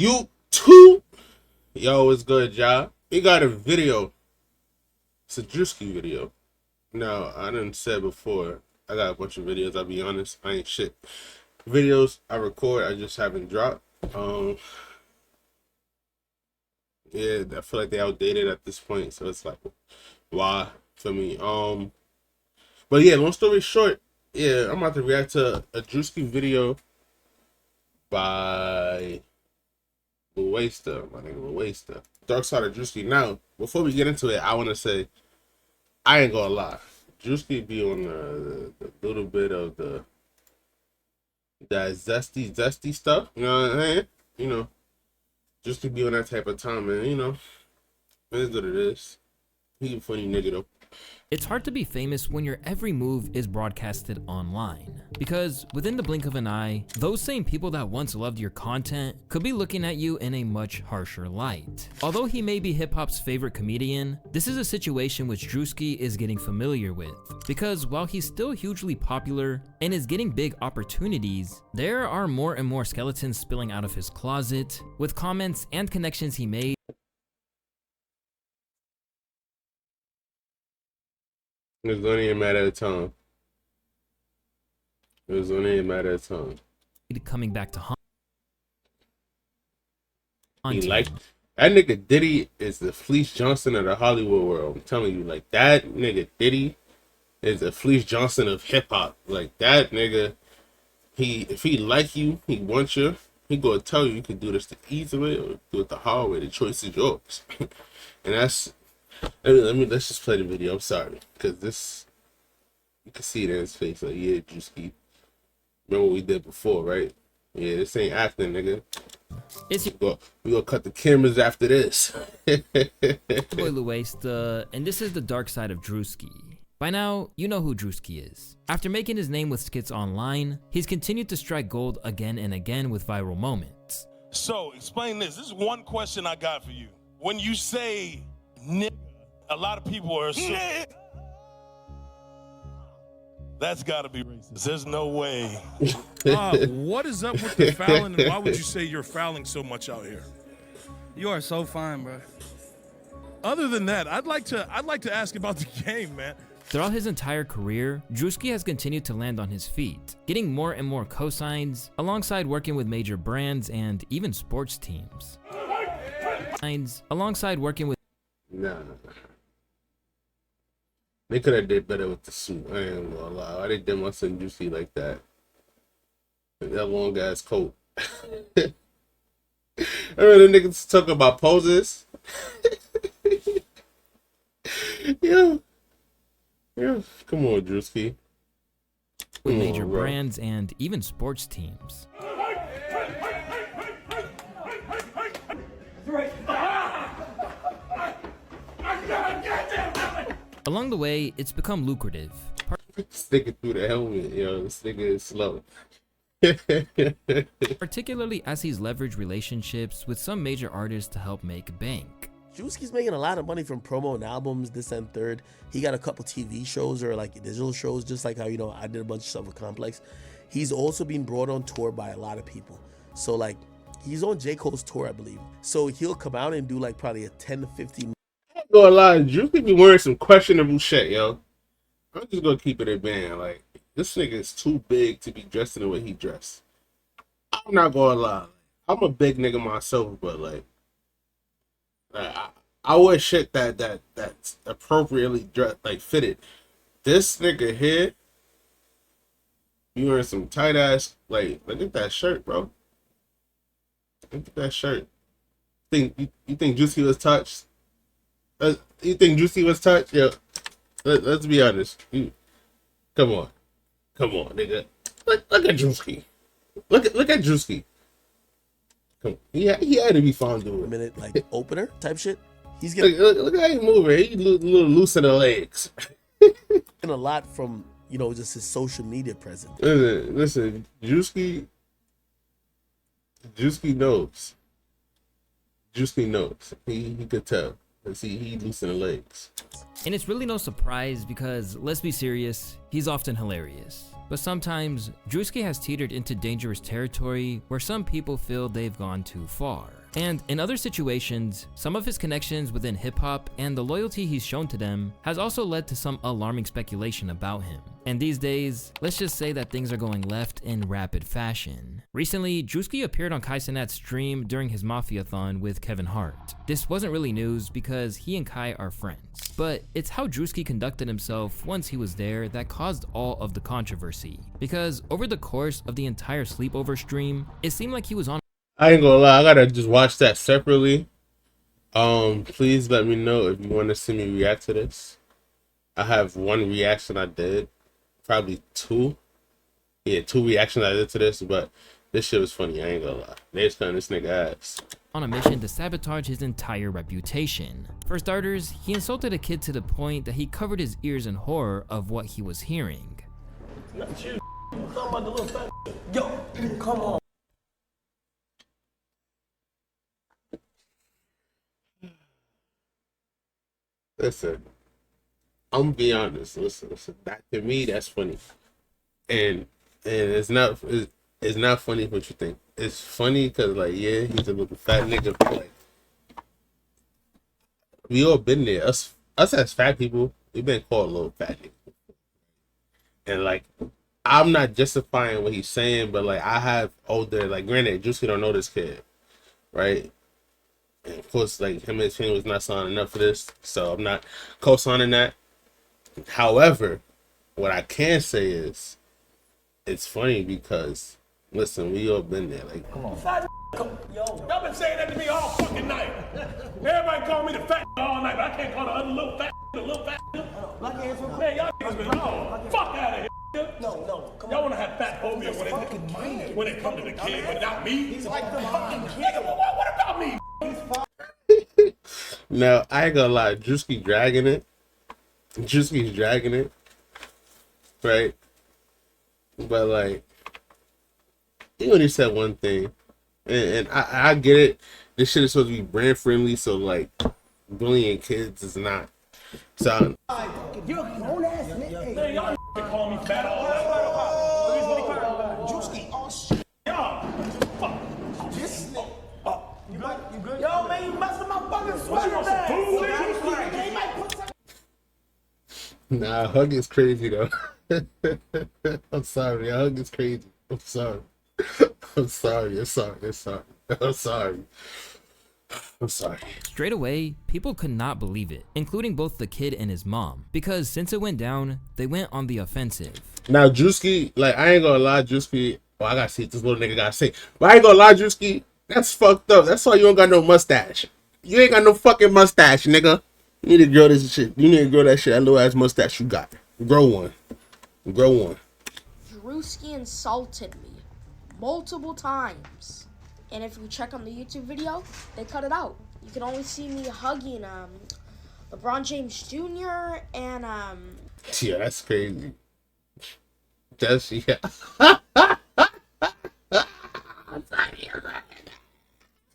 You too. Yo, what's good, y'all? We got a video. It's a Druski video. Now, I done said before, I got a bunch of videos, I'll be honest. I ain't shit. Videos I record, I just haven't dropped. Yeah, I feel like they outdated at this point, so it's like, why for me? But yeah, long story short, yeah, I'm about to react to a Druski video by Waster, my nigga Waster. Dark Side of Druski. Now, before we get into it, I want to say, I ain't gonna lie. Druski be on the little bit of that zesty stuff. You know what I'm saying? You know, Druski be on that type of time, man. You know, it is what it is. He a funny nigga though. It's hard to be famous when your every move is broadcasted online, because within the blink of an eye, those same people that once loved your content could be looking at you in a much harsher light. Although he may be hip-hop's favorite comedian, this is a situation which Druski is getting familiar with, because while he's still hugely popular and is getting big opportunities, there are more and more skeletons spilling out of his closet, with comments and connections he made. It was only a matter of time. It was only a matter of time. Coming back to haunt He him. like that nigga Diddy is the Fleece Johnson of the Hollywood world. I'm telling you, like that nigga Diddy is the Fleece Johnson of hip hop. Like that nigga, if he like you, he wants you. He gonna tell you can do this the easy way or do it the hard way. The choice is yours. And that's let's just play the video. I'm sorry, because this you can see it in his face. Like, yeah, Druski. Remember what we did before, right? Yeah, this ain't acting, nigga. We gonna cut the cameras after this. Boy Waste, and this is the dark side of Druski. By now, you know who Druski is. After making his name with skits online, he's continued to strike gold again and again with viral moments. So, explain this. This is one question I got for you. When you say nigga, a lot of people are assuming that's gotta be racist. There's no way. What is up with the fouling, and why would you say you're fouling so much out here? You are so fine, bro. Other than that, I'd like to ask about the game, man. Throughout his entire career, Druski has continued to land on his feet, getting more and more cosigns, alongside working with major brands and even sports teams. Alongside working with Nah. They could have did better with the suit. I ain't gonna lie. Why they did my son Juicy like that? That long ass coat. I remember the niggas talking about poses. Yo. Come on, Druski. with major brands and even sports teams. Along the way, it's become lucrative. Sticking through the helmet, yo. This nigga is slow. Particularly as he's leveraged relationships with some major artists to help make bank. Druski's making a lot of money from promo and albums, this and third. He got a couple TV shows or like digital shows, just like how, you know, I did a bunch of stuff with Complex. He's also being brought on tour by a lot of people. So like, he's on J. Cole's tour, I believe. So he'll come out and do like probably a 10 to 15. I'm not gonna lie, Druski be wearing some questionable shit, yo. I'm just gonna keep it a band. Like, this nigga is too big to be dressed in the way he dressed. I'm not gonna lie. I'm a big nigga myself, but like I wear shit that's appropriately dressed, like fitted. This nigga here, you wearing some tight ass, like, look at that shirt, bro. Look at that shirt. You think Juicy was touched? You think Juicy was touched? Yo, let's be honest. Come on, nigga. Look at Druski. Look at Druski. Come on. He had to be fond of it. Minute like opener type shit. He's getting Look how he moving. He a little loose in the legs. a lot from, you know, just his social media presence. Listen, Druski knows. Druski knows. He could tell. See, he loose in the legs. And it's really no surprise because, let's be serious, he's often hilarious. But sometimes, Druski has teetered into dangerous territory where some people feel they've gone too far. And in other situations, some of his connections within hip-hop and the loyalty he's shown to them has also led to some alarming speculation about him. And these days, let's just say that things are going left in rapid fashion. Recently, Druski appeared on Kai Cenat's stream during his Mafia-thon with Kevin Hart. This wasn't really news because he and Kai are friends, but it's how Druski conducted himself once he was there that caused all of the controversy. Because over the course of the entire sleepover stream, it seemed like he was on. I ain't gonna lie, I gotta just watch that separately. Please let me know if you want to see me react to this. I have one reaction I did, probably two. Yeah, two reactions I did to this, but this shit was funny. I ain't gonna lie. They just cutting this nigga ass. On a mission to sabotage his entire reputation. For starters, he insulted a kid to the point that he covered his ears in horror of what he was hearing. Not you. I'm talking about the little fat. Yo, come on. Listen, I'm gonna be honest. Listen. That, to me, that's funny, and it's not funny what you think. It's funny because, like, yeah, he's a little fat nigga, but, like, we all been there. Us as fat people, we've been called a little fat nigga, and, like, I'm not justifying what he's saying, but, like, I have older, like, granted, Druski don't know this kid, right? And of course, like, him and his family was not signing up for this, so I'm not co-signing that. However, what I can say is, it's funny because, listen, we all been there. Like, Come on. Yo, y'all been saying that to me all fucking night. Everybody call me the fat all night, but I can't call the other little fat the little fat. Man, y'all niggas been fuck out of here. No, come on. Y'all wanna have fat phobia when it come to the kid, but not me? He's like the fucking kid. What about me? now, I ain't gonna lie, Druski's dragging it, right? But, like, he only said one thing, and I get it. This shit is supposed to be brand friendly, so, like, bullying kids is not. So, You're a grown ass nigga. Man, y'all call me fat all night. Druski, oh shit. Y'all, fuck. This nigga. You good? Yo, man, you messing my fucking sweater bag. nah, hug is crazy though. I'm sorry, hug is crazy. I'm sorry. Straight away, people could not believe it, including both the kid and his mom, because since it went down, they went on the offensive. Now, Druski, like, I ain't gonna lie, Druski. Well, I gotta see what this little nigga gotta say. But I ain't gonna lie, Druski. That's fucked up. That's why you don't got no mustache. You ain't got no fucking mustache, nigga. You need to grow this shit. You need to grow that shit. That little ass mustache you got. Grow one. Druski insulted me multiple times. And if you check on the YouTube video, they cut it out. You can only see me hugging LeBron James Jr. and Yeah, that's crazy. That's yeah.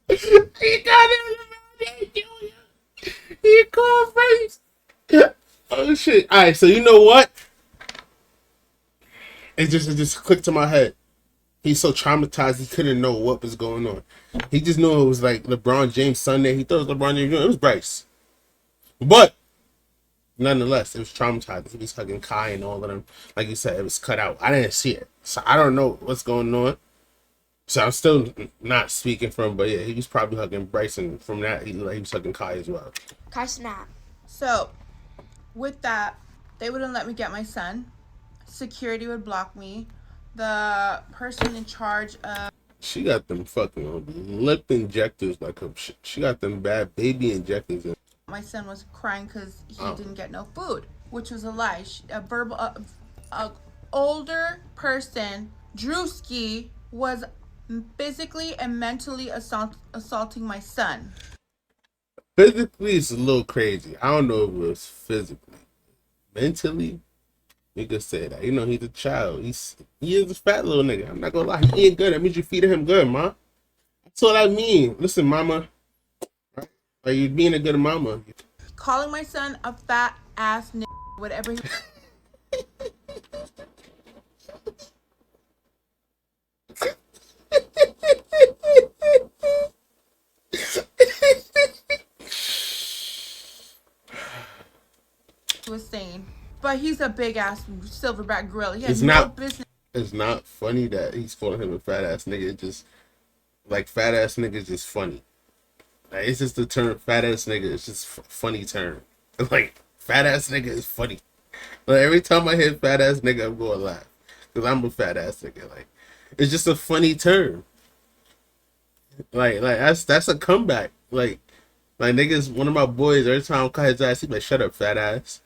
He got it. He called face. Oh shit! All right, so you know what? It just clicked to my head. He's so traumatized he couldn't know what was going on. He just knew it was like LeBron James Sunday. He thought it was LeBron James. It was Bryce, but nonetheless, it was traumatized. He was hugging Kai and all of them. Like you said, it was cut out. I didn't see it, so I don't know what's going on. So I'm still not speaking from, but yeah, he was probably hugging Bryson. From that, he was hugging Kai as well. Kai Cenat. So, with that, they wouldn't let me get my son. Security would block me. The person in charge of... She got them fucking lip injectors like her. She got them bad baby injectors in. My son was crying because he didn't get no food, which was a lie. A older person, Druski, was physically and mentally assaulting my son. Physically, it's a little crazy. I don't know if it was physically. Mentally, you could say that. You know, he's a child. He is a fat little nigga. I'm not gonna lie. He ain't good. That means you feeding him good, ma. That's what I mean. listen, mama. Right? Like, you being a good mama. Calling my son a fat ass nigga, whatever he... Was saying, but he's a big ass silverback gorilla. He has It's no not. business. It's not funny that he's calling him a fat ass nigga. It just like fat ass nigga is just funny. Like, it's just the term fat ass nigga. It's just funny term. Like fat ass nigga is funny. Like every time I hear fat ass nigga, I'm going to laugh because I'm a fat ass nigga. Like it's just a funny term. Like that's a comeback. Like niggas, one of my boys every time I call his ass, he like shut up fat ass.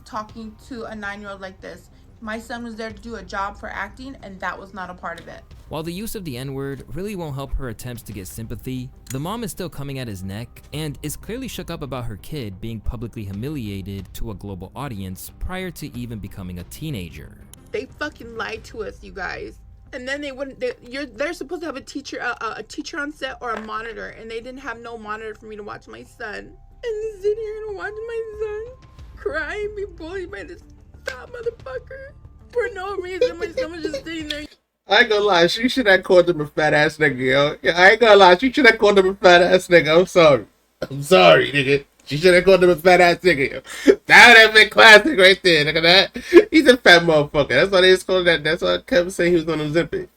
Talking to a 9-year-old like this. My son was there to do a job for acting, and that was not a part of it. While the use of the N-word really won't help her attempts to get sympathy, the mom is still coming at his neck and is clearly shook up about her kid being publicly humiliated to a global audience prior to even becoming a teenager. They fucking lied to us, you guys. And then they wouldn't. They're supposed to have a teacher on set or a monitor, and they didn't have no monitor for me to watch my son. And they sit here and watch my son cry and be bullied by this fat motherfucker for no reason. My son was just sitting there. I ain't gonna lie, she should have called him a fat ass nigga, yo. Yeah, I ain't gonna lie, she should have called him a fat ass nigga. I'm sorry, nigga. She should have called him a fat ass nigga, yo. That would have been classic right there. Look at that. He's a fat motherfucker. That's why they just called that. That's why Kevin saying he was gonna zip it.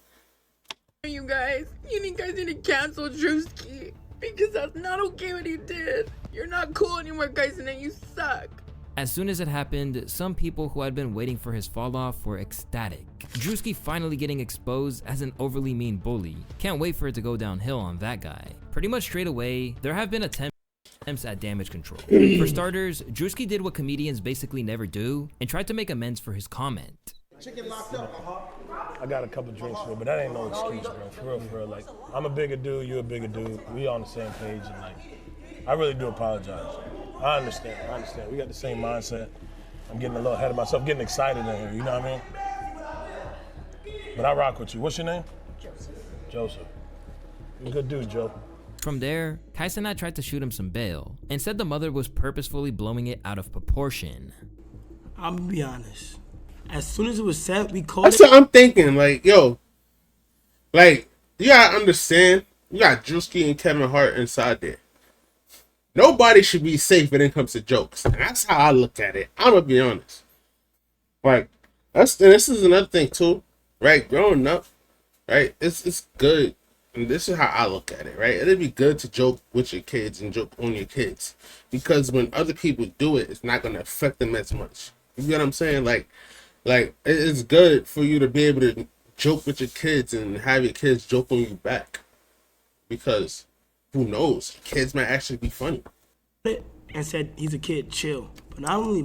You guys need to cancel Druski because that's not okay what he did. You're not cool anymore, guys, and then you suck. As soon as it happened, some people who had been waiting for his fall off were ecstatic. Druski finally getting exposed as an overly mean bully. Can't wait for it to go downhill on that guy. Pretty much straight away, there have been attempts at damage control. For starters, Druski did what comedians basically never do and tried to make amends for his comment. I got a couple drinks for it, but that ain't no excuse, bro. For real. Like, I'm a bigger dude, you a bigger dude. We on the same page, and like, I really do apologize. I understand. We got the same mindset. I'm getting a little ahead of myself, getting excited in here, you know what I mean? But I rock with you. What's your name? Joseph. You're a good dude, Joe. From there, Shinseina tried to shoot him some bail and said the mother was purposefully blowing it out of proportion. I'm gonna be honest. As soon as it was said, we called That's what I'm thinking. Like, yo, like, you gotta understand, you got Druski and Kevin Hart inside there. Nobody should be safe when it comes to jokes. And that's how I look at it. I'm gonna be honest. Like, this is another thing too, right? Growing up, right? It's good. And this is how I look at it, right? It'd be good to joke with your kids and joke on your kids. Because when other people do it, it's not gonna affect them as much. You get what I'm saying? Like it's good for you to be able to joke with your kids and have your kids joke on you back. Because who knows? Kids might actually be funny. and said he's a kid, chill. But not only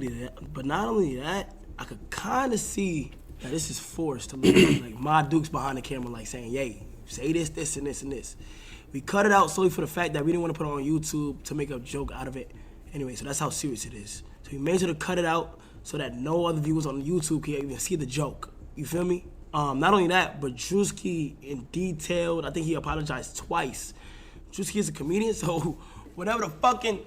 that, I could kind of see that this is forced to look like Ma Duke's behind the camera, like saying, "Yay, say this, this, and this, and this." We cut it out solely for the fact that we didn't want to put it on YouTube to make a joke out of it. Anyway, so that's how serious it is. So we made sure to cut it out so that no other viewers on YouTube can even see the joke. You feel me? Not only that, but Druski in detailed, I think he apologized twice. Druski is a comedian, so whatever the fucking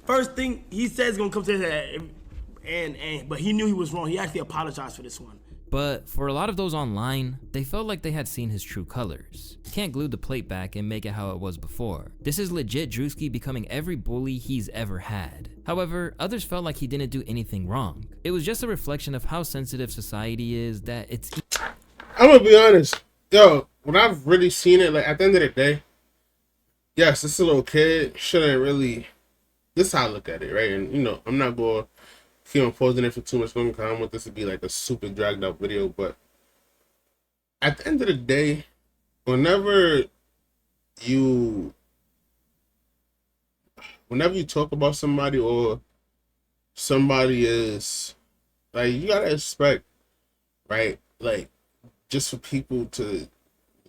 first thing he says is gonna come to his head. But he knew he was wrong. He actually apologized for this one. But for a lot of those online, they felt like they had seen his true colors. Can't glue the plate back and make it how it was before. This is legit Druski becoming every bully he's ever had. However, others felt like he didn't do anything wrong. It was just a reflection of how sensitive society is that it's... I'm gonna be honest. Yo, when I've really seen it, like at the end of the day, yes, this little kid shouldn't really... This is how I look at it, right? And, you know, I'm not going to keep on posing it for too much longer because I don't want this to be like a super dragged out video. But at the end of the day, whenever you talk about somebody or somebody is, like, you got to expect, right? Like, just for people to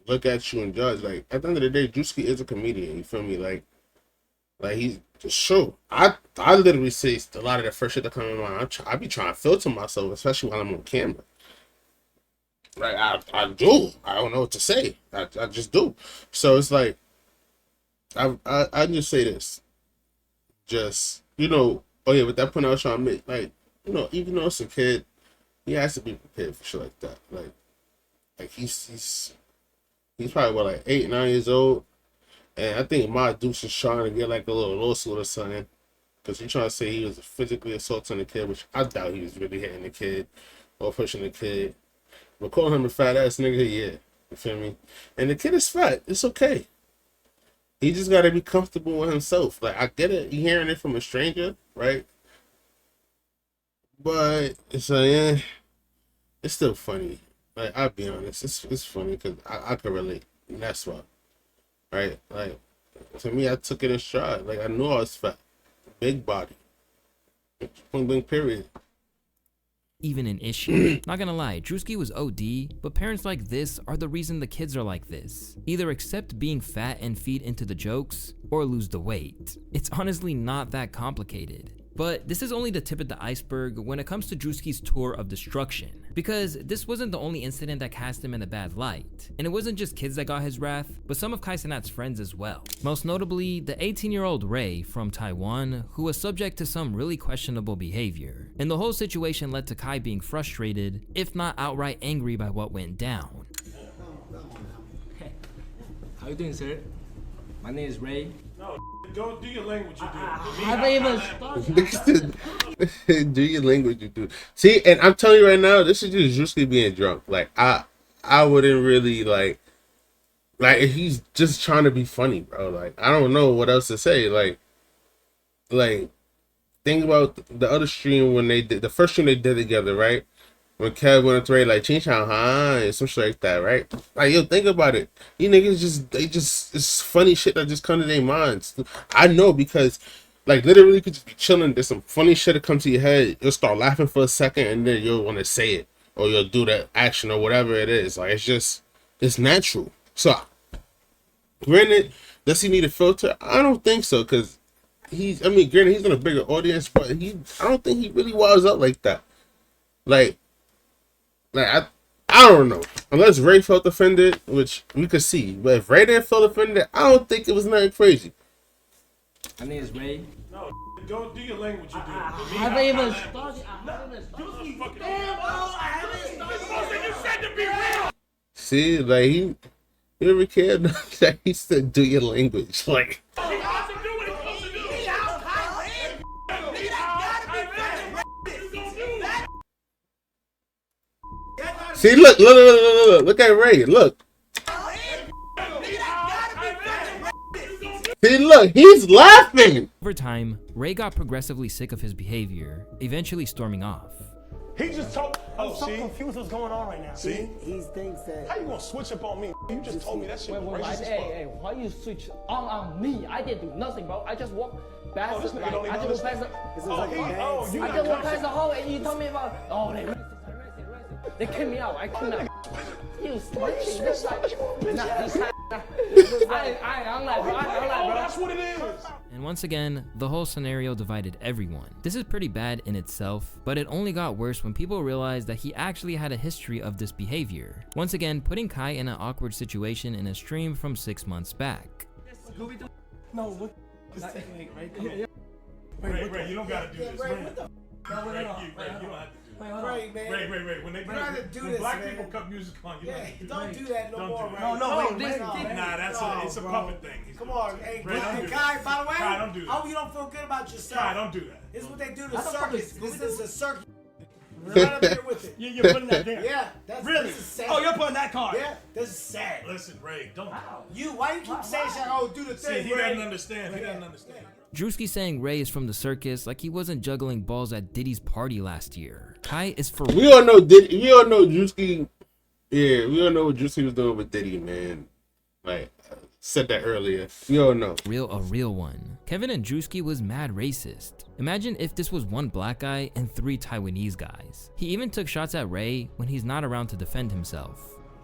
look at you and judge. Like, at the end of the day, Druski is a comedian, you feel me? Like he's sure. I literally say a lot of the first shit that come in my mind. I be trying to filter myself, especially when I'm on camera. Like I do. I don't know what to say. I just do. So it's like I just say this. Just, you know, oh yeah, with that point I was trying to make, like, you know, even though it's a kid, he has to be prepared for shit like that. Like he's He's probably what, like 8, 9 years old. And I think my Deuce is trying to get like a little lawsuit or something. Because he's trying to say he was physically assaulting the kid, which I doubt he was really hitting the kid or pushing the kid. But calling him a fat ass nigga, yeah. You feel me? And the kid is fat. It's okay. He just got to be comfortable with himself. Like, I get it. You hearing it from a stranger, right? But it's like, yeah, it's still funny. Like, I'll be honest. It's funny because I can relate. And that's why. Right? Like, to me, I took it in stride. Like, I knew I was fat. Big body. Point blank, period. Even an issue. Not gonna lie, Druski was OD, but parents like this are the reason the kids are like this. Either accept being fat and feed into the jokes, or lose the weight. It's honestly not that complicated. But this is only the tip of the iceberg when it comes to Druski's tour of destruction, because this wasn't the only incident that cast him in a bad light, and it wasn't just kids that got his wrath, but some of Kai Cenat's friends as well. Most notably, the 18-year-old Ray from Taiwan, who was subject to some really questionable behavior, and the whole situation led to Kai being frustrated, if not outright angry by what went down. How you doing, sir? My name is Ray. No, don't do your language you do. I haven't even started. Do your language you do. See, and I'm telling you right now, this is just Druski being drunk. Like, I wouldn't really like he's just trying to be funny, bro. Like, I don't know what else to say. Like think about the other stream when they did the first stream they did together, right? When Kev went to Ray like Ching Chang Ha and some shit like that, right? Like, yo, think about it. You niggas it's funny shit that just come to their minds. I know because like literally you could just be chilling, there's some funny shit that comes to your head, you'll start laughing for a second and then you'll want to say it. Or you'll do that action or whatever it is. Like, it's natural. So granted, does he need a filter? I don't think so, because granted he's in a bigger audience, but I don't think he really was up like that. Like I don't know. Unless Ray felt offended, which we could see. But if Ray didn't feel offended, I don't think it was nothing crazy. My name is Ray. No, don't do your language you do. I haven't even started. You said to be real. See, like you ever cared that he said do your language? Like, see, look at Ray. Look. See, look, he's laughing. Over time, Ray got progressively sick of his behavior, eventually storming off. He just told. I'm so confused what's going on right now. See? He thinks that. How you gonna switch up on me? You just told me that shit was racist as fuck. Hey, why you switch on me? I didn't do nothing, bro. I just walked past. This nigga don't even I just walked understand. past. You I got just walked past conscience. the hall and you told me about. Oh, they racist. They kicked me out. I couldn't. You snitching. This like. I'm like, bro. That's what it is. And once again, the whole scenario divided everyone. This is pretty bad in itself, but it only got worse when people realized that he actually had a history of this behavior. Once again, putting Kai in an awkward situation in a stream from 6 months back. No, what? Ray, you don't gotta do this. Ray, you don't have to do this. Ray, man. Ray, when black people cut music on, you Don't do that no more, Ray. No, wait. Nah, it's a puppet thing. Come on, hey, Ray, don't do Kai, that. by the way, Kai, don't do that. I hope you don't feel good about yourself. Kai, don't do that. This is what they do to circus. This is a circus. Right up here with it. You're putting that there. Yeah, that's Really? This is sad. Oh, you're putting that card. Yeah, this is sad. Listen, Ray, don't. Why you keep saying shit? Oh, do the See, thing, he Ray. doesn't understand. He doesn't understand. Druski saying Ray is from the circus like he wasn't juggling balls at Diddy's party last year. Kai is for We all know Druski. Yeah, we all know what Druski was doing with Diddy, man. Like, I said that earlier. We all know. a real one. Kevin and Druski was mad racist. Imagine if this was one black guy and 3 Taiwanese guys. He even took shots at Ray when he's not around to defend himself.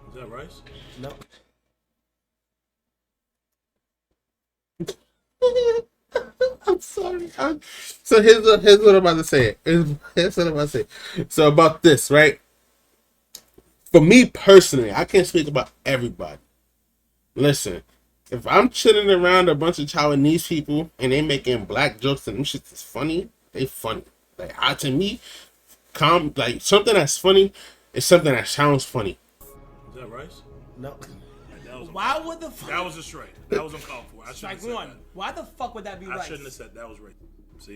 Is that rice? No. I'm sorry. So here's what I'm about to say. Here's what I'm about to say. So about this, right? For me personally, I can't speak about everybody. Listen, if I'm chilling around a bunch of Taiwanese people and they making black jokes and them shit is funny, they funny. Like, to me, something that's funny is something that sounds funny. Is that rice? No. That was Why would the fuck? That was a straight. That was uncalled for. I shouldn't Strike have said one. that. Why the fuck would that be right? I shouldn't have said that was right. See,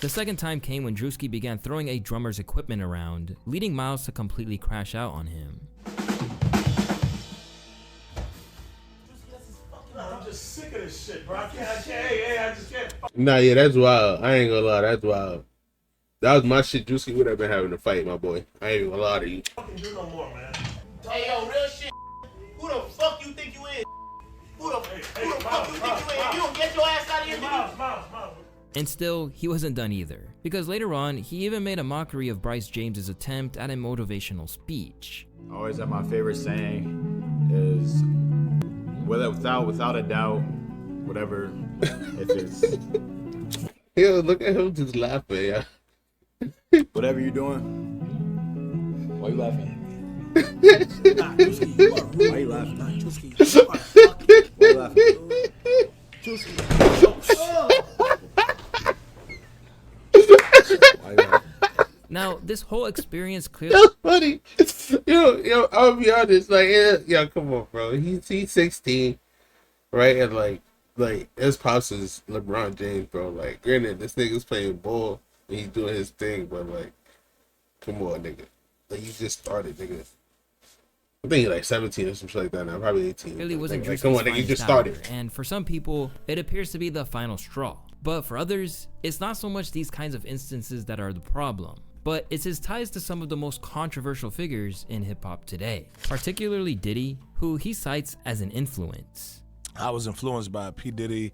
The second time came when Druski began throwing a drummer's equipment around, leading Miles to completely crash out on him. I'm just sick of this shit, bro. I just can't. Nah, yeah, that's wild. I ain't gonna lie, that's wild. That was my shit. Druski would have been having a fight, my boy. I ain't even gonna lie to you. Fucking do no more, man. Hey, yo, real shit. Who the fuck you think you is? Who the fuck you think you is? You don't get your ass out of here, Miles. And still, he wasn't done either, because later on, he even made a mockery of Bryce James's attempt at a motivational speech. I always have my favorite saying is, without a doubt, whatever, if it's... Yo, look at him just laughing, yeah. Whatever you're doing, why you laughing? Nah, Druski, you are rude. Why you laughing? Nah, Druski, you are fucking. Why you laughing? Why you laughing? Now, this whole experience clearly... That's funny. Yo, I'll be honest. Like, yeah, come on, bro. He's 16, right? And like his pops is LeBron James, bro. Like, granted, this nigga's playing ball and he's doing his thing, but like, come on, nigga. Like, you just started, nigga. I think you're like 17 or some shit like that now, probably 18. Really wasn't like, come on, nigga, you just started. And for some people, it appears to be the final straw. But for others, it's not so much these kinds of instances that are the problem, but it's his ties to some of the most controversial figures in hip-hop today, particularly Diddy, who he cites as an influence. I was influenced by P. Diddy,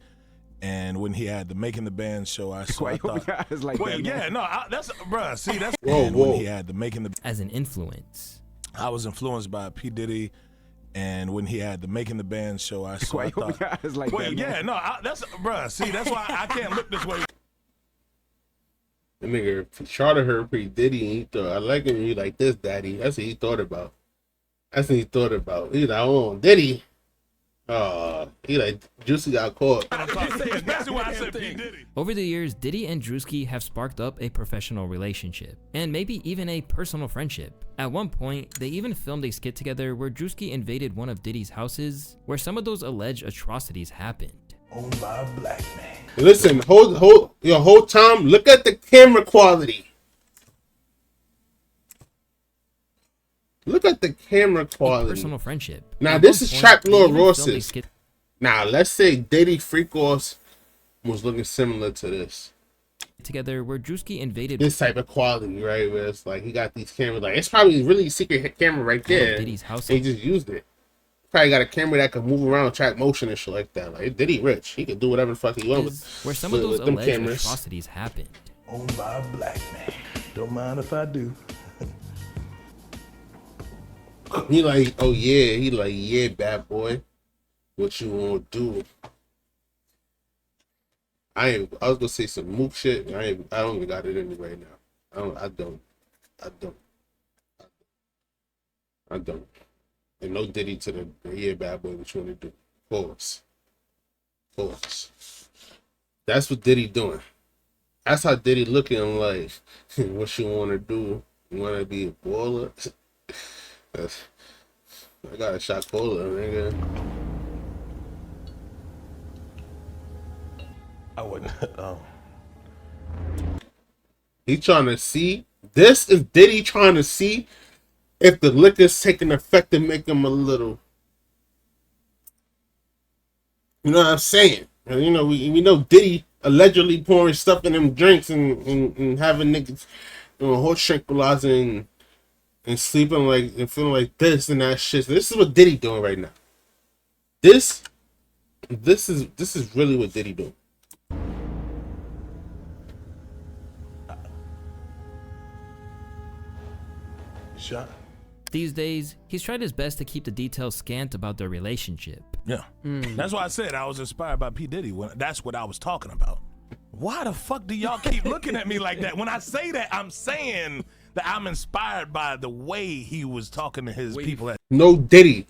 and when he had the Making the Band show, I thought, that's, bruh, see, that's, whoa. When he had the Making the, as an influence. I was influenced by P. Diddy, and when he had the Making the Band show, I thought, that's, bruh, see, that's why I can't look this way. The nigga Charter heard P. Diddy and he thought, I like him, he like this, daddy. That's what he thought about. He's like, oh, Diddy. He like, Juicy got caught. Especially when I said P. Diddy. Over the years, Diddy and Druski have sparked up a professional relationship, and maybe even a personal friendship. At one point, they even filmed a skit together where Druski invaded one of Diddy's houses, where some of those alleged atrocities happened. Owned by a black man. Listen, hold time, look at the camera quality. Look at the camera quality. Personal friendship. Now, At this one is point, Trap they Lord even filmed a Ross's. skit- Now, let's say Diddy Freak Offs was looking similar to this. together where Druski invaded This type of quality, right? Where it's like he got these cameras, like it's probably really secret camera right there. Diddy's house. He just used it. Probably got a camera that could move around, track motion and shit like that. Like Diddy rich, he could do whatever the fuck he wants where some of those them alleged cameras. atrocities happened. Owned by a black man. Don't mind if I do. He like, oh yeah, he like, yeah, bad boy, what you want to do? I was gonna say some mook shit. I don't even got it in me right now. I don't. And no Diddy to the yeah, bad boy, what you want to do? Pause. That's what Diddy doing. That's how Diddy looking like. What you want to do? You want to be a baller? I got a shot cola, nigga. I wouldn't. He trying to see. This is Diddy trying to see if the liquor's taking effect and make him a little. You know what I'm saying? And, you know, we know Diddy allegedly pouring stuff in them drinks and having niggas, you know, horse tranquilizing and sleeping like and feeling like this and that shit. So this is what Diddy doing right now. This is really what Diddy doing. Shot. These days, he's tried his best to keep the details scant about their relationship. Yeah. That's why I said I was inspired by P. Diddy. That's what I was talking about. Why the fuck do y'all keep looking at me like that? When I say that, I'm saying that I'm inspired by the way he was talking to his people at No Diddy.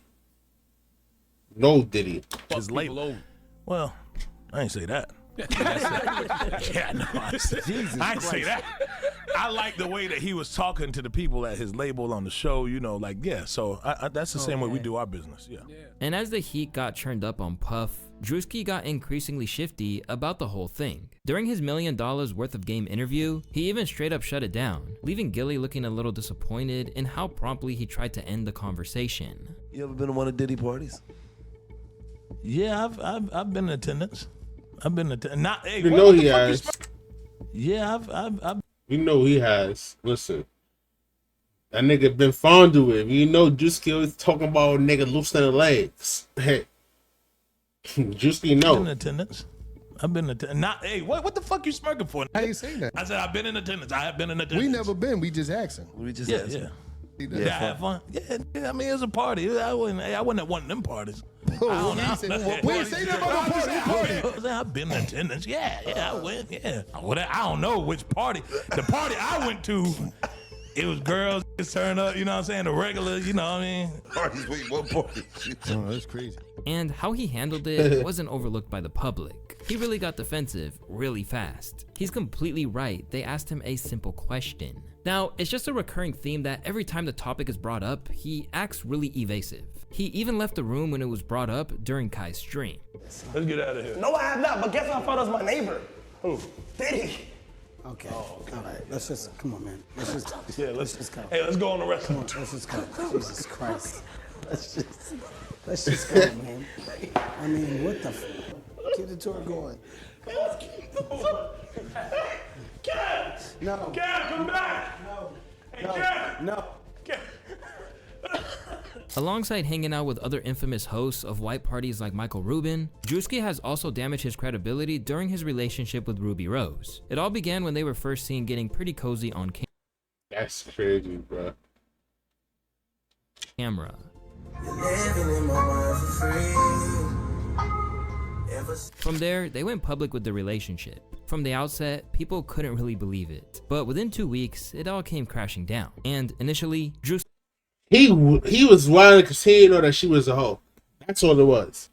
No Diddy. his label. Well, I ain't say that. Yeah, no, I didn't say that. I like the way that he was talking to the people at his label on the show, you know, like, yeah, so that's the same way we do our business, yeah. And as the heat got turned up on Puff, Druski got increasingly shifty about the whole thing. During his $1 million worth of game interview, he even straight up shut it down, leaving Gilly looking a little disappointed in how promptly he tried to end the conversation. You ever been to one of Diddy parties? Yeah, I've been in attendance. I've been in attendance. Not, hey, You know he has. Yeah, I've You know he has. Listen. That nigga been fondue with. You know Druski always talking about nigga loosening the legs. Hey. Druski know. been in attendance. I've been in attendance. Not, hey, what the fuck you smirking for? How you saying that? I said I've been in attendance. I have been in attendance. We never been. We just asking. We just Yeah. Yeah, have fun. Yeah, I mean, it was a party. I wasn't at one of them parties. We ain't say that about the party. I've been in attendance. Yeah, I went. Yeah, I don't know which party. The party I went to, it was girls turn up. You know what I'm saying? The regular. You know what I mean? Parties. Wait, what party? Oh, that's crazy. And how he handled it wasn't overlooked by the public. He really got defensive really fast. He's completely right. They asked him a simple question. Now, it's just a recurring theme that every time the topic is brought up, he acts really evasive. He even left the room when it was brought up during Kai's stream. Let's get out of here. No, I have not, but guess how far was my neighbor? Who? Diddy. Okay. All right. Let's just come on, man. Let's just go. Hey, let's go on the rest. Come on, let's just go. Jesus Christ. Let's just go, man. I mean, what the f? Keep the tour going. Kev! No. Kev, come back! No. Hey, Kev! No. Kev! Alongside hanging out with other infamous hosts of white parties like Michael Rubin, Druski has also damaged his credibility during his relationship with Ruby Rose. It all began when they were first seen getting pretty cozy on That's crazy, bro. camera. From there, they went public with the relationship. From the outset, people couldn't really believe it. But within 2 weeks, it all came crashing down. And initially, Druski He was wild because he didn't know that she was a hoe. That's all it was.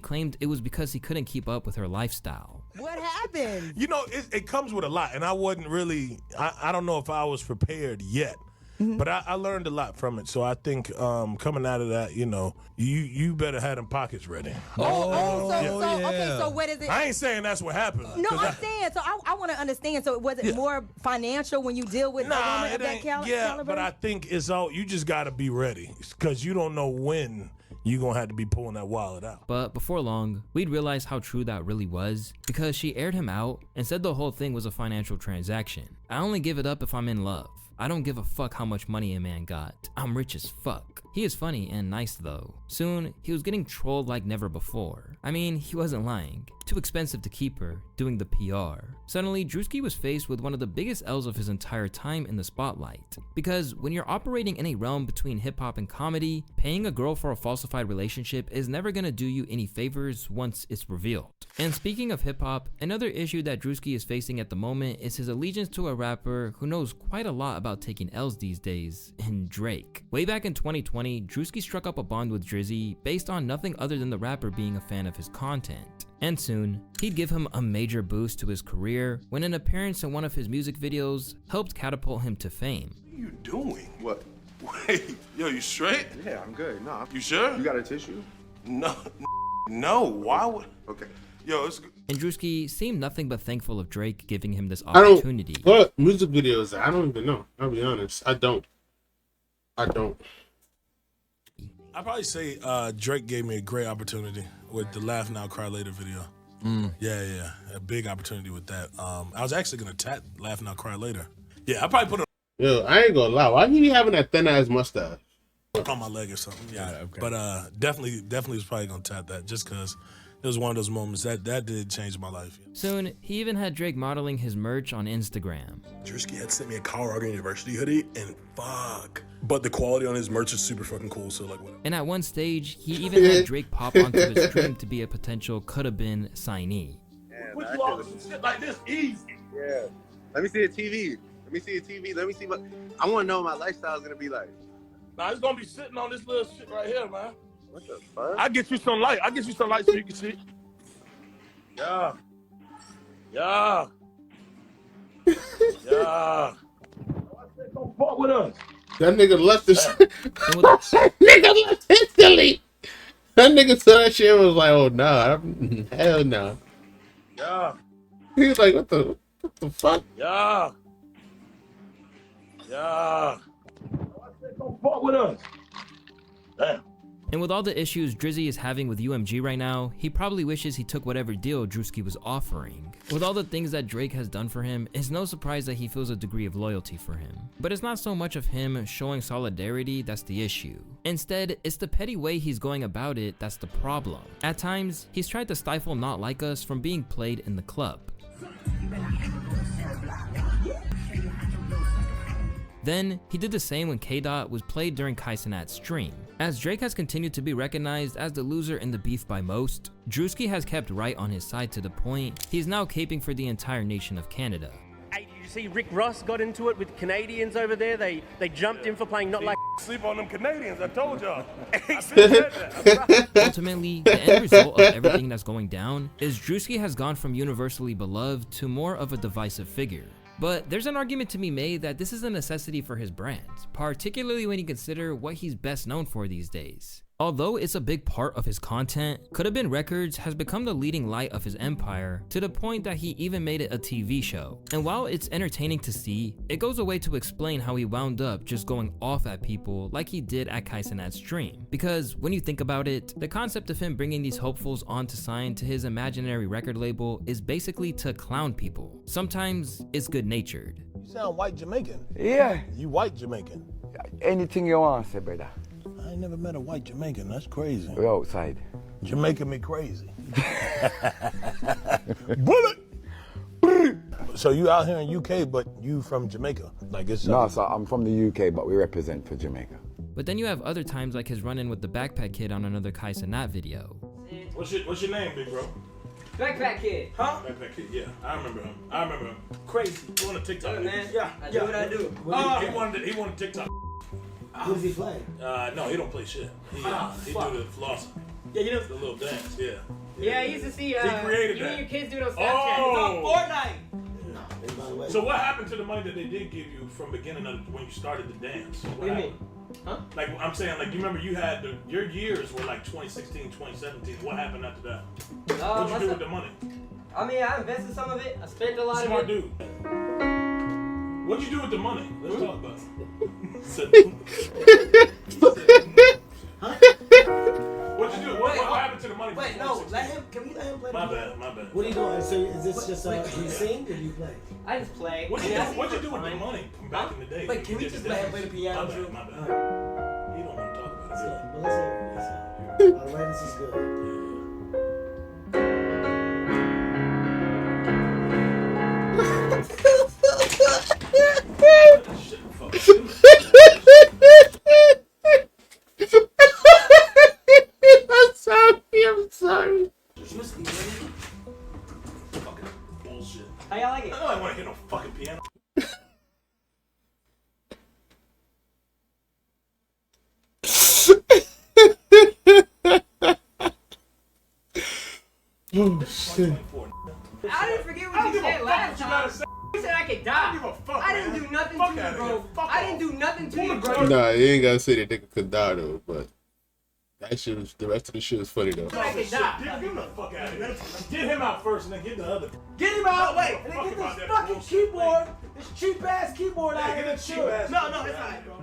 claimed it was because he couldn't keep up with her lifestyle. What happened? You know, it comes with a lot, and I wasn't really. I don't know if I was prepared yet. But I learned a lot from it, so I think coming out of that, you know, you better have them pockets ready. Okay, so what is it? I ain't saying that's what happened. No, I'm saying, so I want to understand. So was it more financial when you deal with a woman of that caliber? Yeah, but I think it's all, you just got to be ready, because you don't know when you're going to have to be pulling that wallet out. But before long, we'd realize how true that really was, because she aired him out and said the whole thing was a financial transaction. I only give it up if I'm in love. I don't give a fuck how much money a man got. I'm rich as fuck. He is funny and nice though. Soon, he was getting trolled like never before. I mean, he wasn't lying. Too expensive to keep her, doing the PR. Suddenly, Druski was faced with one of the biggest L's of his entire time in the spotlight. Because when you're operating in a realm between hip hop and comedy, paying a girl for a falsified relationship is never gonna do you any favors once it's revealed. And speaking of hip hop, another issue that Druski is facing at the moment is his allegiance to a rapper who knows quite a lot about taking L's these days, in Drake. Way back in 2020, Druski struck up a bond with Drizzy based on nothing other than the rapper being a fan of his content. And soon, he'd give him a major boost to his career when an appearance in one of his music videos helped catapult him to fame. What are you doing? What? Wait, yo, you straight? Yeah, I'm good. No. You sure? You got a tissue? No, why would... Okay. Yo, it's... And Druski seemed nothing but thankful of Drake giving him this opportunity. What music videos? I don't even know. I'll be honest. I don't. I'd probably say Drake gave me a great opportunity with the Laugh Now, Cry Later video. Yeah. A big opportunity with that. I was actually going to tat Laugh Now, Cry Later. Yeah, I probably put it Yo, I ain't gonna lie. Why he be having that thin ass mustache? on my leg or something. Yeah, okay. But definitely was probably going to tat that just because it was one of those moments that did change my life. Soon, he even had Drake modeling his merch on Instagram. Druski had sent me a Colorado University hoodie, and fuck. But the quality on his merch is super fucking cool, so like whatever. And at one stage, he even had Drake pop onto his stream to be a potential could-have-been signee. What you all some shit like this easy? Yeah. Let me see a TV. Let me see what... I want to know what my lifestyle is going to be like. Nah, it's going to be sitting on this little shit right here, man. What the fuck? I'll get you some light so you can see. Yeah. Yeah. Yeah. Don't fuck with us. That nigga left the shit. That nigga left instantly. That nigga saw that shit and was like, oh nah, hell no. Yeah. He was like, what the fuck? Yeah. Yeah. Don't fuck with us. Damn. And with all the issues Drizzy is having with UMG right now, he probably wishes he took whatever deal Druski was offering. With all the things that Drake has done for him, it's no surprise that he feels a degree of loyalty for him. But it's not so much of him showing solidarity that's the issue. Instead, it's the petty way he's going about it that's the problem. At times, he's tried to stifle Not Like Us from being played in the club. Then, he did the same when K-Dot was played during Kaisenat's stream. As Drake has continued to be recognized as the loser in the beef by most, Druski has kept right on his side to the point he's now caping for the entire nation of Canada. Hey, did you see Rick Ross got into it with Canadians over there? They jumped in for playing Not Like. Sleep on them Canadians, I told y'all. Ultimately, the end result of everything that's going down is Druski has gone from universally beloved to more of a divisive figure. But there's an argument to be made that this is a necessity for his brand, particularly when you consider what he's best known for these days. Although it's a big part of his content, Coulda Been Records has become the leading light of his empire to the point that he even made it a TV show. And while it's entertaining to see, it goes away to explain how he wound up just going off at people like he did at Kaisenat's stream. Because when you think about it, the concept of him bringing these hopefuls on to sign to his imaginary record label is basically to clown people. Sometimes it's good-natured. You sound white Jamaican. Yeah. You white Jamaican. Anything you want to say, brother. I ain't never met a white Jamaican. That's crazy. We're outside. Jamaican me crazy. Bullet! So you out here in UK, but you from Jamaica? Like it's No, so I'm from the UK, but we represent for Jamaica. But then you have other times like his run-in with the Backpack Kid on another Kaisenat video. What's your name, big bro? Backpack Kid. Huh? Backpack Kid, yeah. I remember him. Crazy. He on a TikTok. Man, Yeah. I do what I do. He wanted TikTok. Who does he play? No, he don't play shit. He do the floss. Yeah, you know the little dance. Yeah. Yeah, I used to see. He created you that. and your kids do it on Snapchat. Oh. It's on Fortnite. So what happened to the money that they did give you from beginning of when you started the dance? What do you mean? Huh? Like I'm saying, like you remember you had your years were like 2016, 2017. What happened after that? What'd you do with the money? I mean, I invested some of it. I spent a lot Smart of it. dude. What'd you do with the money? Let's talk about it. What'd you do? What happened to the money? Wait, no, can we let him play the piano? My bad. What are you doing? So is this just do you sing or do you play? I just play. What'd you do with the money from back in the day? Wait, can we just let him play the piano? My bad. He don't want to talk about it. Well, let's hear it. All right, this is good. I'm sorry. Fucking bullshit. How y'all like it? I don't want to hear no fucking piano. Oh shit. I didn't forget what you said last time. You said I could die. I didn't do nothing to you, bro. I didn't do nothing to you, bro. Nah, you ain't gotta say that nigga could die though, but that shit was, the rest of the shit was funny though. Get him the fuck out of here. Get him out first and then get the other. Get him out! Wait, and then get this fucking keyboard, this cheap ass keyboard out here. No, it's alright, bro.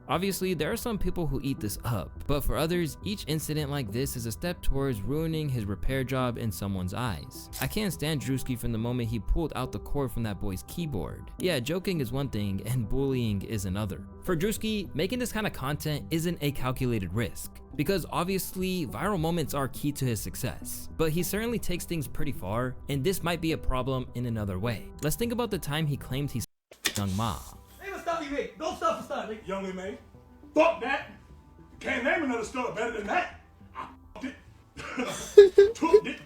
Obviously, there are some people who eat this up, but for others, each incident like this is a step towards ruining his repair job in someone's eyes. I can't stand Druski from the moment he pulled out the cord from that boy's keyboard. Yeah, joking is one thing and bullying is another. For Druski, making this kind of content isn't a calculated risk, because obviously viral moments are key to his success, but he certainly takes things pretty far, and this might be a problem in another way. Let's think about the time he claimed he's Young Ma. Don't stop for start, nigga. Young May. Fuck that. Can't name another story better than that. I fucked it. Took it.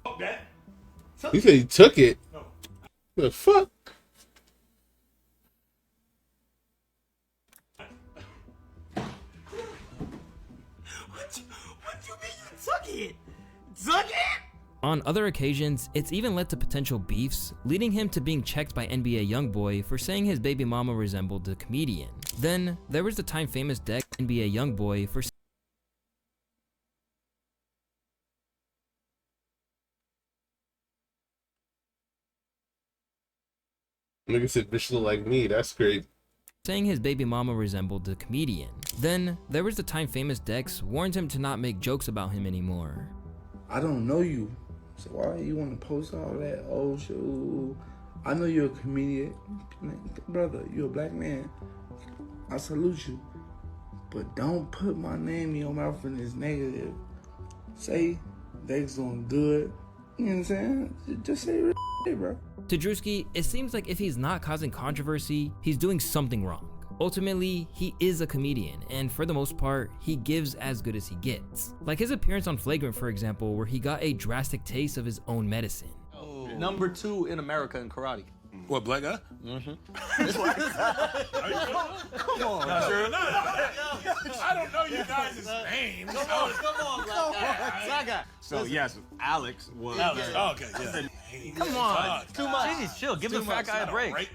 Fuck that. He said he took it. No. The fuck? What you mean you took it? Took it? On other occasions, it's even led to potential beefs, leading him to being checked by NBA YoungBoy for saying his baby mama resembled the comedian. Then, there was the time famous deck NBA YoungBoy for Nigga said bitch look like me, that's crazy. saying his baby mama resembled the comedian. Then, there was the time famous Dex warned him to not make jokes about him anymore. I don't know you, so why you want to post all that old shit? I know you're a comedian. Brother, you're a black man. I salute you. But don't put my name in your mouth and it's negative. Say, Dex doing good. You know what I'm saying? Just say real shit, bro. To Druski, it seems like if he's not causing controversy, he's doing something wrong. Ultimately, he is a comedian, and for the most part, he gives as good as he gets. Like his appearance on Flagrant, for example, where he got a drastic taste of his own medicine. Oh. Number 2 in America in karate. What, black guy? Mm-hmm. Come on. No, sure. I don't know you guys' names. Come on, black guy. So yes, Alex was. Alex. Oh, okay, yeah. Come on. Too much. Jeez, chill. Give the fat guy a break.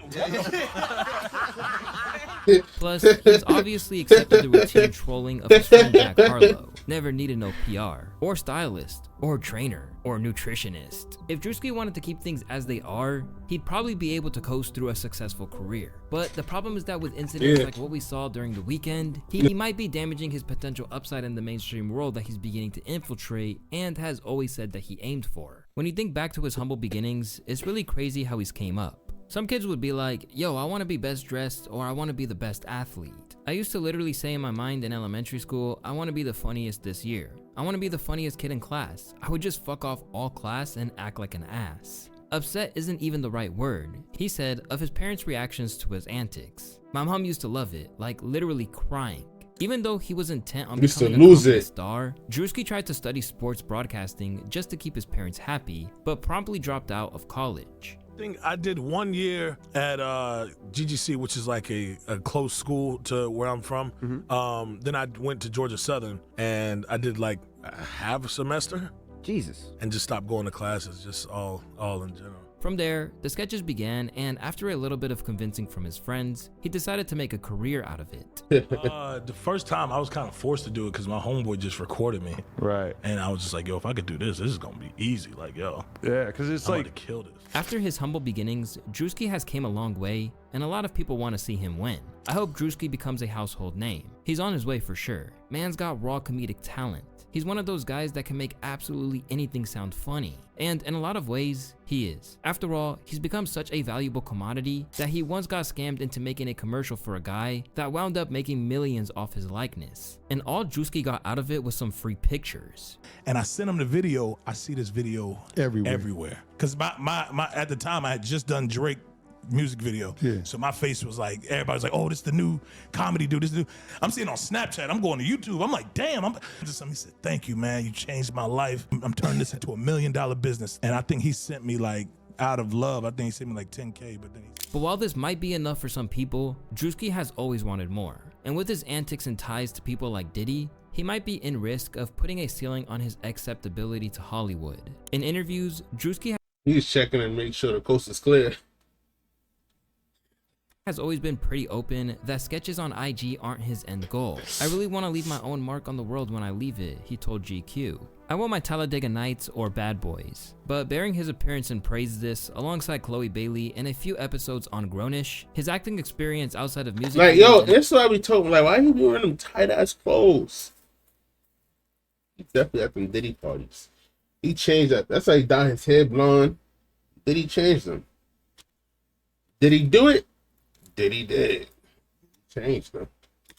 Plus, he's obviously accepted the routine trolling of his friend Jack Harlow. Never needed no PR, or stylist, or trainer, or nutritionist. If Druski wanted to keep things as they are, he'd probably be able to coast through a successful career. But the problem is that with incidents like what we saw during the weekend, he might be damaging his potential upside in the mainstream world that he's beginning to infiltrate and has always said that he aimed for. When you think back to his humble beginnings, it's really crazy how he's came up. Some kids would be like, yo, I want to be best dressed, or I want to be the best athlete. I used to literally say in my mind in elementary school, I want to be the funniest this year. I want to be the funniest kid in class. I would just fuck off all class and act like an ass. Upset isn't even the right word. He said of his parents' reactions to his antics. My mom used to love it, like literally crying. Even though he was intent on becoming a comedy star, Druski tried to study sports broadcasting just to keep his parents happy, but promptly dropped out of college. I did 1 year at GGC, which is like a close school to where I'm from. Then I went to Georgia Southern, and I did like half a semester. Jesus. And just stopped going to classes, just all in general. From there, the sketches began, and after a little bit of convincing from his friends, he decided to make a career out of it. The first time I was kind of forced to do it because my homeboy just recorded me. Right. And I was just like, yo, if I could do this is gonna be easy. Like, yo. Yeah, because it's I'm like gonna kill this. After his humble beginnings, Druski has came a long way, and a lot of people want to see him win. I hope Druski becomes a household name. He's on his way for sure. Man's got raw comedic talent. He's one of those guys that can make absolutely anything sound funny. And in a lot of ways, he is. After all, he's become such a valuable commodity that he once got scammed into making a commercial for a guy that wound up making millions off his likeness. And all Druski got out of it was some free pictures. And I sent him the video. I see this video everywhere. Because my at the time I had just done Drake music video. Yeah. So my face was like, everybody's like, oh, this is the new comedy dude. This is the new. I'm seeing on Snapchat. I'm going to YouTube. I'm like, damn. He said, thank you, man. You changed my life. I'm turning this into $1 million business. And I think he sent me like, out of love, I think he sent me like 10K. But while this might be enough for some people, Druski has always wanted more. And with his antics and ties to people like Diddy, he might be in risk of putting a ceiling on his acceptability to Hollywood. In interviews, Druski he's checking and make sure the coast is clear. Has always been pretty open that sketches on IG aren't his end goal. I really want to leave my own mark on the world when I leave it, he told GQ. I want my Talladega Nights or Bad Boys. But bearing his appearance in Praise This alongside Chloe Bailey in a few episodes on Grownish, his acting experience outside of music. Like, yo, that's what I be talking. Like, why he be wearing them tight ass clothes? He definitely at them Diddy parties. He changed that. That's how he dyed his hair blonde. Diddy changed them. Did he do it? Diddy did. Changed them.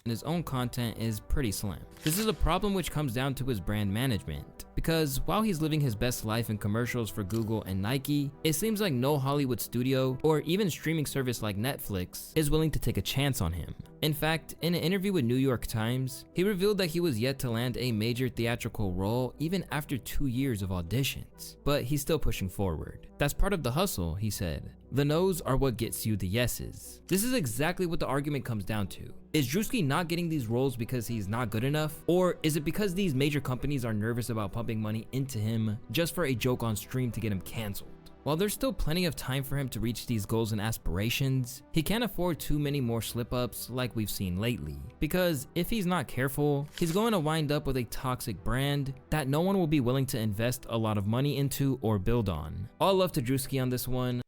And his own content is pretty slim. This is a problem which comes down to his brand management, because while he's living his best life in commercials for Google and Nike, it seems like no Hollywood studio or even streaming service like Netflix is willing to take a chance on him. In fact, in an interview with New York Times, he revealed that he was yet to land a major theatrical role even after 2 years of auditions, but he's still pushing forward. That's part of the hustle, he said. The no's are what gets you the yeses. This is exactly what the argument comes down to. Is Druski not getting these roles because he's not good enough? Or is it because these major companies are nervous about pumping money into him just for a joke on stream to get him canceled? While there's still plenty of time for him to reach these goals and aspirations, he can't afford too many more slip-ups like we've seen lately. Because if he's not careful, he's going to wind up with a toxic brand that no one will be willing to invest a lot of money into or build on. All love to Druski on this one.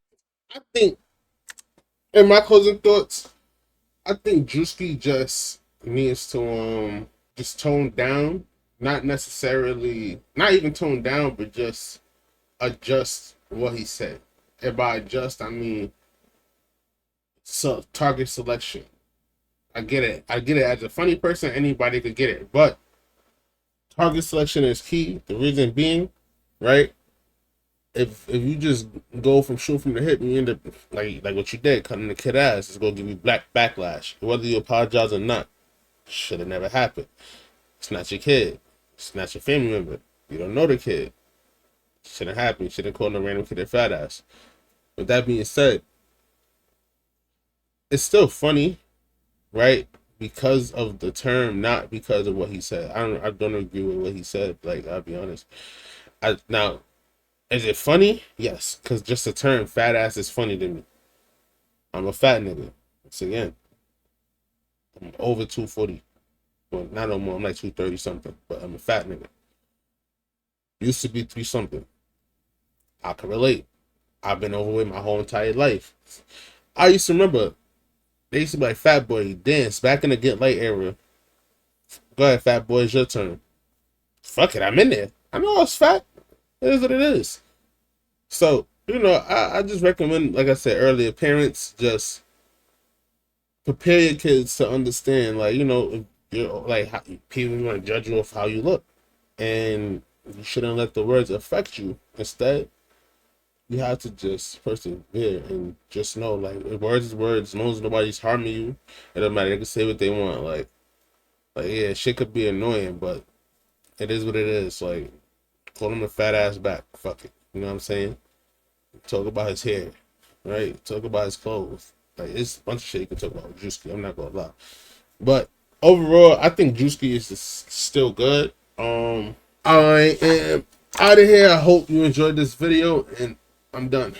I think, in my closing thoughts, I think Druski just needs to just tone down, not even tone down, but just adjust what he said. And by adjust, I mean target selection. I get it. As a funny person, anybody could get it. But target selection is key. The reason being, right? If you just go from shoot from the hip and you end up like what you did, cutting the kid ass, it's gonna give you black backlash. Whether you apologize or not, should have never happened. It's not your kid. It's not your family member. You don't know the kid. Shouldn't happen. Shouldn't call no random kid a fat ass. With that being said, it's still funny, right? Because of the term, not because of what he said. I don't agree with what he said. Like, I'll be honest. Now, is it funny? Yes, because just the term fat ass is funny to me. I'm a fat nigga. Once again, I'm over 240. Well, not no more. I'm like 230 something, but I'm a fat nigga. Used to be 3 something. I can relate. I've been overweight my whole entire life. I used to remember, they used to be like, fat boy, dance back in the Get Light era. Go ahead, fat boy, it's your turn. Fuck it, I'm in there. I know I was fat. It is what it is. So, I just recommend, like I said earlier, parents just prepare your kids to understand, like, if you're like, people want to judge you off how you look. And you shouldn't let the words affect you. Instead, you have to just persevere and just know, like, words is words. As long as nobody's harming you, it doesn't matter. They can say what they want. Like yeah, shit could be annoying, but it is what it is. Like, call him a fat ass back. Fuck it. You know what I'm saying? Talk about his hair, right? Talk about his clothes. Like, it's a bunch of shit you can talk about with Druski. I'm not gonna lie. But overall, I think Druski is still good. I am out of here. I hope you enjoyed this video, and I'm done.